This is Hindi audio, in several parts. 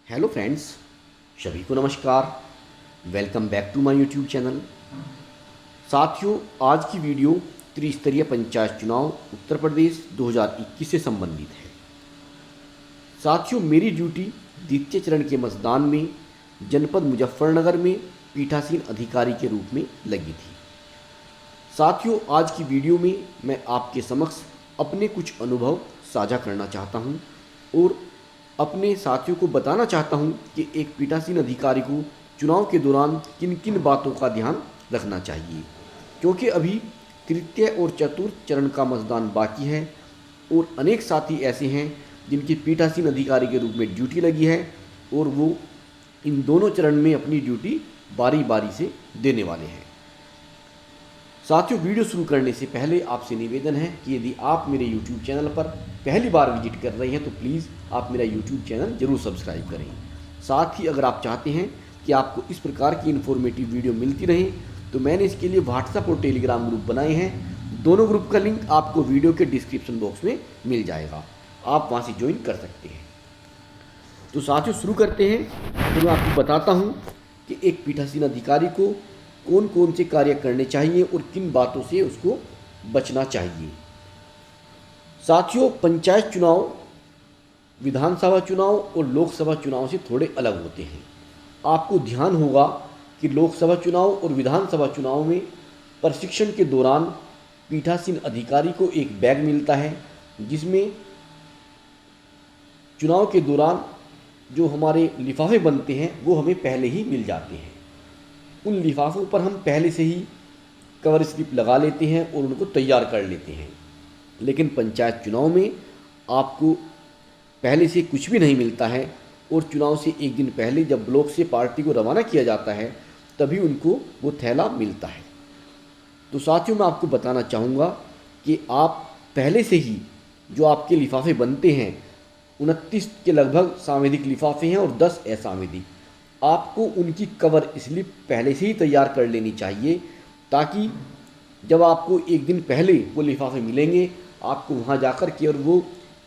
हेलो फ्रेंड्स, सभी को नमस्कार। Welcome back to my YouTube channel. साथियों, आज की वीडियो त्रिस्तरीय पंचायत चुनाव उत्तर प्रदेश 2021 से संबंधित है। साथियों, मेरी ड्यूटी द्वितीय चरण के मतदान में जनपद मुजफ्फरनगर में पीठासीन अधिकारी के रूप में लगी थी। साथियों, आज की वीडियो में मैं आपके समक्ष अपने कुछ अनुभव साझा करना चाहता हूं और अपने साथियों को बताना चाहता हूं कि एक पीठासीन अधिकारी को चुनाव के दौरान किन किन बातों का ध्यान रखना चाहिए, क्योंकि अभी तृतीय और चतुर्थ चरण का मतदान बाकी है और अनेक साथी ऐसे हैं जिनकी पीठासीन अधिकारी के रूप में ड्यूटी लगी है और वो इन दोनों चरण में अपनी ड्यूटी बारी बारी से देने वाले हैं। साथियों, वीडियो शुरू करने से पहले आपसे निवेदन है कि यदि आप मेरे YouTube चैनल पर पहली बार विजिट कर रहे हैं तो प्लीज़ आप मेरा YouTube चैनल जरूर सब्सक्राइब करें। साथ ही अगर आप चाहते हैं कि आपको इस प्रकार की इन्फॉर्मेटिव वीडियो मिलती रहे तो मैंने इसके लिए व्हाट्सएप और टेलीग्राम ग्रुप बनाए हैं। दोनों ग्रुप का लिंक आपको वीडियो के डिस्क्रिप्शन बॉक्स में मिल जाएगा, आप वहाँ से ज्वाइन कर सकते हैं। तो साथियों, शुरू करते हैं। तो मैं आपको बताता हूँ कि एक पीठासीन अधिकारी को कौन कौन से कार्य करने चाहिए और किन बातों से उसको बचना चाहिए। साथियों, पंचायत चुनाव विधानसभा चुनाव और लोकसभा चुनाव से थोड़े अलग होते हैं। आपको ध्यान होगा कि लोकसभा चुनाव और विधानसभा चुनाव में प्रशिक्षण के दौरान पीठासीन अधिकारी को एक बैग मिलता है जिसमें चुनाव के दौरान जो हमारे लिफाफे बनते हैं वो हमें पहले ही मिल जाते हैं। उन लिफाफों पर हम पहले से ही कवर स्लिप लगा लेते हैं और उनको तैयार कर लेते हैं। लेकिन पंचायत चुनाव में आपको पहले से कुछ भी नहीं मिलता है और चुनाव से एक दिन पहले जब ब्लॉक से पार्टी को रवाना किया जाता है तभी उनको वो थैला मिलता है। तो साथियों, मैं आपको बताना चाहूँगा कि आप पहले से ही जो आपके लिफाफे बनते हैं 29 के लगभग सांवेदिक लिफाफे हैं और 10 असांवेदिक, आपको उनकी कवर स्लिप पहले से ही तैयार कर लेनी चाहिए ताकि जब आपको एक दिन पहले वो लिफाफे मिलेंगे आपको वहाँ जाकर के और वो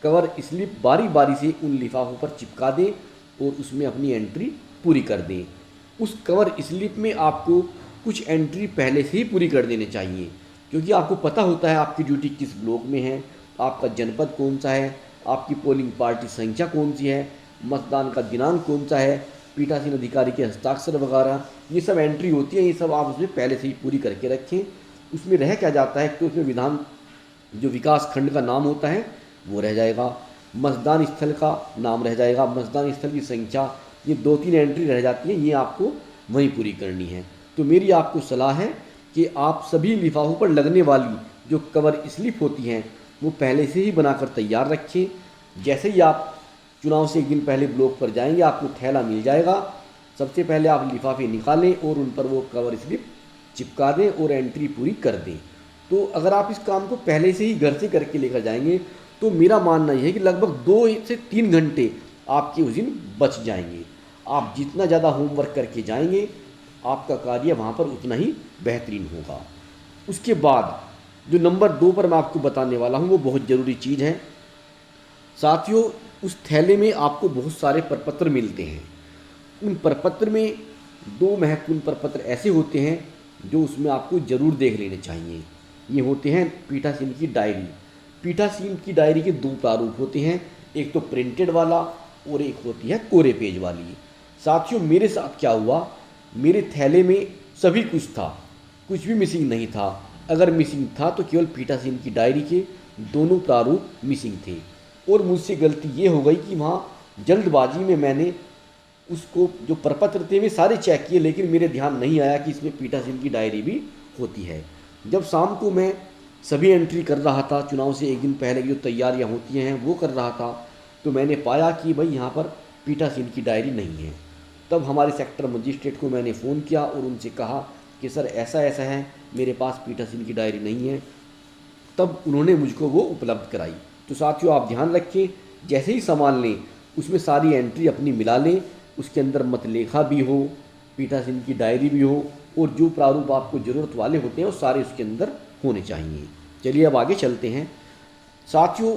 कवर स्लिप बारी बारी से उन लिफाफों पर चिपका दें और उसमें अपनी एंट्री पूरी कर दें। उस कवर स्लिप में आपको कुछ एंट्री पहले से ही पूरी कर देनी चाहिए, क्योंकि आपको पता होता है आपकी ड्यूटी किस ब्लॉक में है, आपका जनपद कौन सा है, आपकी पोलिंग पार्टी संख्या कौन सी है, मतदान का दिनांक कौन सा है, पीठासीन अधिकारी के हस्ताक्षर वगैरह ये सब एंट्री होती है। ये सब आप उसमें पहले से ही पूरी करके रखें। उसमें रह क्या जाता है कि उसमें विधान जो विकास खंड का नाम होता है वो रह जाएगा, मतदान स्थल का नाम रह जाएगा, मतदान स्थल की संख्या, ये 2-3 एंट्री रह जाती हैं, ये आपको वहीं पूरी करनी है। तो मेरी आपको सलाह है कि आप सभी लिफाफों पर लगने वाली जो कवर स्लिप होती हैं वो पहले से ही बनाकर तैयार रखें। जैसे ही आप चुनाव से एक दिन पहले ब्लॉक पर जाएंगे आपको थैला मिल जाएगा। सबसे पहले आप लिफाफे निकालें और उन पर वो कवर स्लिप चिपका दें और एंट्री पूरी कर दें। तो अगर आप इस काम को पहले से ही घर से करके लेकर जाएंगे तो मेरा मानना यह है कि लगभग 2 से 3 घंटे आपके उस दिन बच जाएंगे। आप जितना ज़्यादा होमवर्क करके जाएंगे आपका कार्य वहाँ पर उतना ही बेहतरीन होगा। उसके बाद जो नंबर 2 पर मैं आपको बताने वाला हूँ वो बहुत ज़रूरी चीज़ है। साथियों, उस थैले में आपको बहुत सारे प्रपत्र मिलते हैं। उन प्रपत्र में 2 महत्वपूर्ण प्रपत्र ऐसे होते हैं जो उसमें आपको ज़रूर देख लेने चाहिए। ये होते हैं पीठासीन की डायरी। पीठासीन की डायरी के 2 प्रारूप होते हैं, एक तो प्रिंटेड वाला और एक होती है कोरे पेज वाली। साथियों, मेरे साथ क्या हुआ, मेरे थैले में सभी कुछ था, कुछ भी मिसिंग नहीं था। अगर मिसिंग था तो केवल पीठासीन की डायरी के दोनों प्रारूप मिसिंग थे और मुझसे गलती ये हो गई कि वहाँ जल्दबाजी में मैंने उसको जो प्रपत्र थे वे सारे चेक किए, लेकिन मेरे ध्यान नहीं आया कि इसमें पीठासीन की डायरी भी होती है। जब शाम को मैं सभी एंट्री कर रहा था, चुनाव से एक दिन पहले की जो तैयारियाँ होती हैं वो कर रहा था, तो मैंने पाया कि भाई यहाँ पर पीठासीन की डायरी नहीं है। तब हमारे सेक्टर मजिस्ट्रेट को मैंने फ़ोन किया और उनसे कहा कि सर ऐसा ऐसा है, मेरे पास पीठासीन की डायरी नहीं है। तब उन्होंने मुझको वो उपलब्ध कराई। तो साथियों, आप ध्यान रखें, जैसे ही सामान लें उसमें सारी एंट्री अपनी मिला लें, उसके अंदर मतलेखा भी हो, पीठासीन की डायरी भी हो और जो प्रारूप आपको ज़रूरत वाले होते हैं वो सारे उसके अंदर होने चाहिए। चलिए अब आगे चलते हैं। साथियों,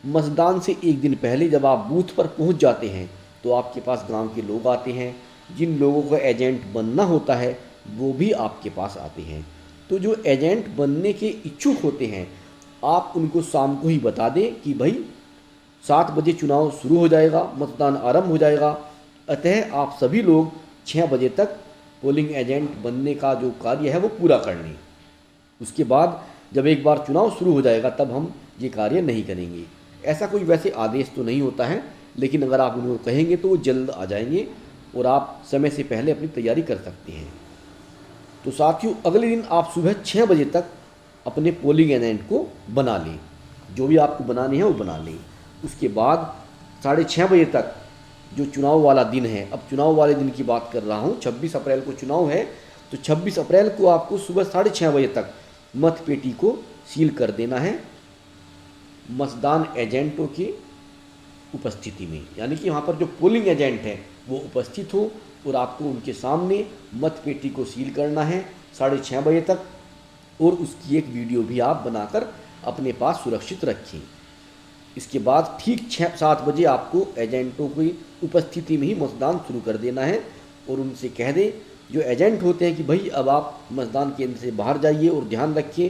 मतदान से एक दिन पहले जब आप बूथ पर पहुंच जाते हैं तो आपके पास गांव के लोग आते हैं। जिन लोगों को एजेंट बनना होता है वो भी आपके पास आते हैं। तो जो एजेंट बनने के इच्छुक होते हैं आप उनको शाम को ही बता दें कि भाई 7 बजे चुनाव शुरू हो जाएगा, मतदान आरंभ हो जाएगा, अतः आप सभी लोग 6 बजे तक पोलिंग एजेंट बनने का जो कार्य है वो पूरा कर लें। उसके बाद जब एक बार चुनाव शुरू हो जाएगा तब हम ये कार्य नहीं करेंगे। ऐसा कोई वैसे आदेश तो नहीं होता है, लेकिन अगर आप उनको कहेंगे तो वो जल्द आ जाएंगे और आप समय से पहले अपनी तैयारी कर सकते हैं। तो साथियों, अगले दिन आप सुबह 6 बजे तक अपने पोलिंग एजेंट को बना लें, जो भी आपको बनाने हैं वो बना लें। उसके बाद 6:30 बजे तक जो चुनाव वाला दिन है, अब चुनाव वाले दिन की बात कर रहा हूँ, 26 अप्रैल को चुनाव है, तो 26 अप्रैल को आपको सुबह 6:30 बजे तक मत पेटी को सील कर देना है मतदान एजेंटों की उपस्थिति में। यानी कि वहाँ पर जो पोलिंग एजेंट हैं वो उपस्थित हो और आपको उनके सामने मत पेटी को सील करना है 6:30 बजे तक, और उसकी एक वीडियो भी आप बनाकर अपने पास सुरक्षित रखें। इसके बाद ठीक 6-7 बजे आपको एजेंटों की उपस्थिति में ही मतदान शुरू कर देना है और उनसे कह दें, जो एजेंट होते हैं, कि भाई अब आप मतदान केंद्र से बाहर जाइए और ध्यान रखिए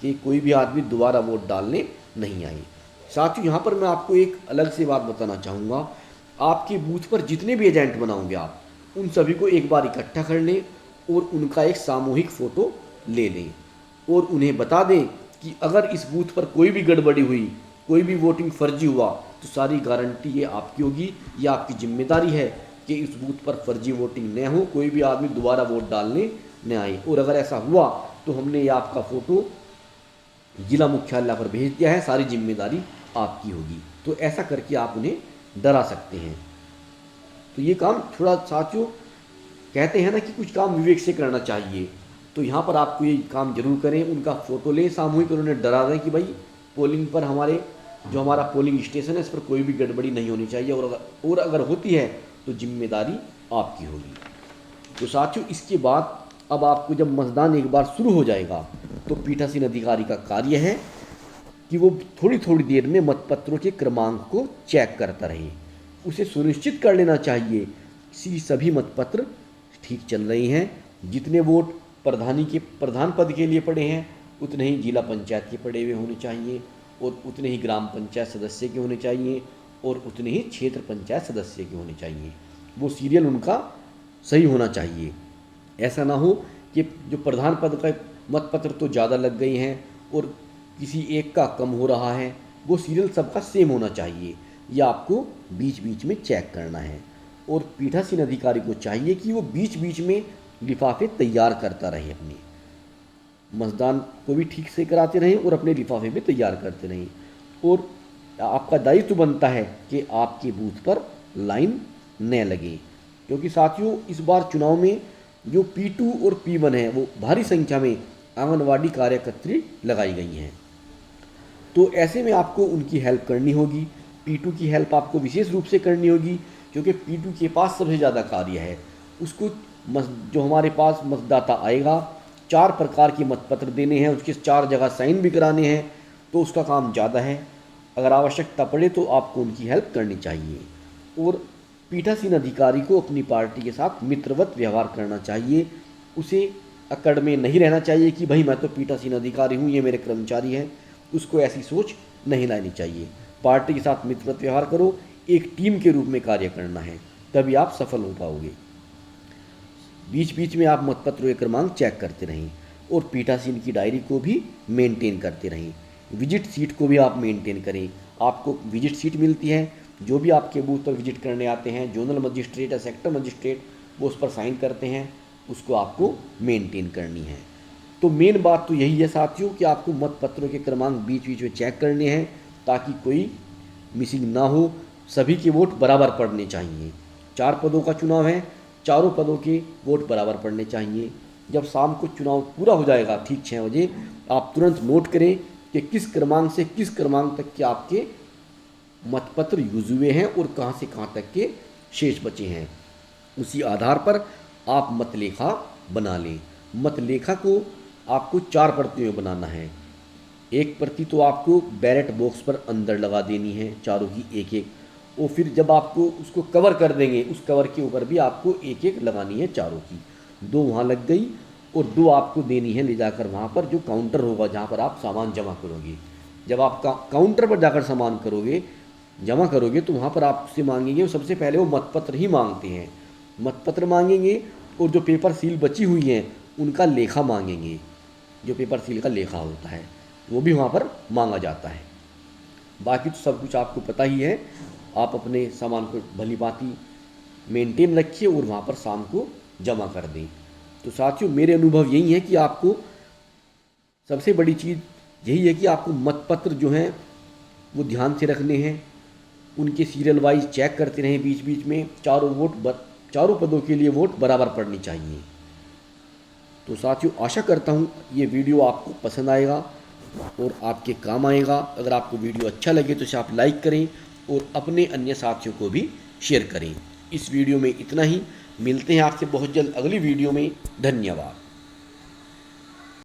कि कोई भी आदमी दोबारा वोट डालने नहीं आए। साथियों, यहाँ पर मैं आपको एक अलग से बात बताना चाहूँगा। आपके बूथ पर जितने भी एजेंट बनाओगे आप उन सभी को एक बार इकट्ठा कर लें और उनका एक सामूहिक फ़ोटो ले लें और उन्हें बता दें कि अगर इस बूथ पर कोई भी गड़बड़ी हुई, कोई भी वोटिंग फर्जी हुआ, तो सारी गारंटी ये आपकी होगी, ये आपकी जिम्मेदारी है कि इस बूथ पर फर्जी वोटिंग न हो, कोई भी आदमी दोबारा वोट डालने न आए। और अगर ऐसा हुआ तो हमने ये आपका फ़ोटो जिला मुख्यालय पर भेज दिया है, सारी जिम्मेदारी आपकी होगी। तो ऐसा करके आप उन्हें डरा सकते हैं। तो ये काम थोड़ा, साथियों कहते हैं ना कि कुछ काम विवेक से करना चाहिए, तो यहाँ पर आपको ये काम जरूर करें। उनका फ़ोटो लें सामूहिक और उन्हें डरा दें कि भाई पोलिंग पर हमारा पोलिंग स्टेशन है, इस पर कोई भी गड़बड़ी नहीं होनी चाहिए, और अगर होती है तो जिम्मेदारी आपकी होगी। तो साथियों, इसके बाद अब आपको जब मतदान एक बार शुरू हो जाएगा तो पीठासीन अधिकारी का कार्य है कि वो थोड़ी थोड़ी देर में मतपत्रों के क्रमांक को चेक करता रहे। उसे सुनिश्चित कर लेना चाहिए कि सभी मतपत्र ठीक चल रहे हैं। जितने वोट प्रधान पद के लिए पड़े हैं उतने ही जिला पंचायत के पड़े हुए होने चाहिए, और उतने ही ग्राम पंचायत सदस्य के होने चाहिए, और उतने ही क्षेत्र पंचायत सदस्य के होने चाहिए। वो सीरियल उनका सही होना चाहिए। ऐसा ना हो कि जो प्रधान पद का मतपत्र तो ज़्यादा लग गए हैं और किसी एक का कम हो रहा है, वो सीरियल सबका सेम होना चाहिए। यह आपको बीच बीच में चेक करना है। और पीठासीन अधिकारी को चाहिए कि वो बीच बीच में लिफाफे तैयार करता रहे, अपने मतदान को भी ठीक से कराते रहें और अपने लिफाफे भी तैयार करते रहें। और आपका दायित्व बनता है कि आपके बूथ पर लाइन न लगे, क्योंकि साथियों इस बार चुनाव में जो P2 और P1 है वो भारी संख्या में आंगनवाड़ी कार्यकर्त्री लगाई गई हैं। तो ऐसे में आपको उनकी हेल्प करनी होगी। P2 की हेल्प आपको विशेष रूप से करनी होगी, क्योंकि P2 के पास सबसे ज़्यादा कार्य है। उसको जो हमारे पास मतदाता आएगा 4 प्रकार के मतपत्र देने हैं, उसके 4 जगह साइन भी कराने हैं, तो उसका काम ज़्यादा है। अगर आवश्यकता पड़े तो आपको उनकी हेल्प करनी चाहिए। और पीठासीन अधिकारी को अपनी पार्टी के साथ मित्रवत व्यवहार करना चाहिए। उसे अकड़ में नहीं रहना चाहिए कि भाई मैं तो पीठासीन अधिकारी हूँ, ये मेरे कर्मचारी हैं। उसको ऐसी सोच नहीं लानी चाहिए। पार्टी के साथ मित्रवत व्यवहार करो, एक टीम के रूप में कार्य करना है, तभी आप सफल हो पाओगे। बीच बीच में आप मतपत्रों के क्रमांक चेक करते रहें और पीठासीन की डायरी को भी मेंटेन करते रहें। विजिट सीट को भी आप मेंटेन करें। आपको विजिट सीट मिलती है, जो भी आपके बूथ पर विजिट करने आते हैं, जोनल मजिस्ट्रेट या सेक्टर मजिस्ट्रेट, वो उस पर साइन करते हैं, उसको आपको मेंटेन करनी है। तो मेन बात तो यही है साथियों कि आपको मतपत्रों के क्रमांक बीच बीच में चेक करने हैं, ताकि कोई मिसिंग ना हो। सभी के वोट बराबर पड़ने चाहिए। 4 पदों का चुनाव है, चारों पदों के वोट बराबर पड़ने चाहिए। जब शाम को चुनाव पूरा हो जाएगा ठीक 6 बजे, आप तुरंत नोट करें कि किस क्रमांक से किस क्रमांक तक के आपके मतपत्र यूज हुए हैं और कहाँ से कहाँ तक के शेष बचे हैं। उसी आधार पर आप मतलेखा बना लें। मतलेखा को आपको 4 प्रतियों में बनाना है। एक प्रति तो आपको बैलेट बॉक्स पर अंदर लगा देनी है, चारों की एक एक, और फिर जब आपको उसको कवर कर देंगे, उस कवर के ऊपर भी आपको एक एक लगानी है चारों की। 2 वहाँ लग गई और 2 आपको देनी है ले जाकर वहाँ पर जो काउंटर होगा जहाँ पर आप सामान जमा करोगे। जब आप काउंटर पर जाकर सामान जमा करोगे तो वहाँ पर आपसे मांगेंगे, सबसे पहले वो मतपत्र ही मांगते हैं। मतपत्र मांगेंगे और जो पेपर सील बची हुई हैं उनका लेखा मांगेंगे। जो पेपर सील का लेखा होता है वो भी वहाँ पर मांगा जाता है। बाकी तो सब कुछ आपको पता ही है। आप अपने सामान को भली भांति मेंटेन रखिए और वहाँ पर शाम को जमा कर दें। तो साथियों, मेरे अनुभव यही है कि आपको सबसे बड़ी चीज़ यही है कि आपको मतपत्र जो हैं वो ध्यान से रखने हैं, उनके सीरियल वाइज चेक करते रहें बीच बीच में। चारों पदों के लिए वोट बराबर पड़नी चाहिए। तो साथियों, आशा करता हूँ ये वीडियो आपको पसंद आएगा और आपके काम आएगा। अगर आपको वीडियो अच्छा लगे तो इसे आप लाइक करें और अपने अन्य साथियों को भी शेयर करें। इस वीडियो में इतना ही। मिलते हैं आपसे बहुत जल्द अगली वीडियो में। धन्यवाद।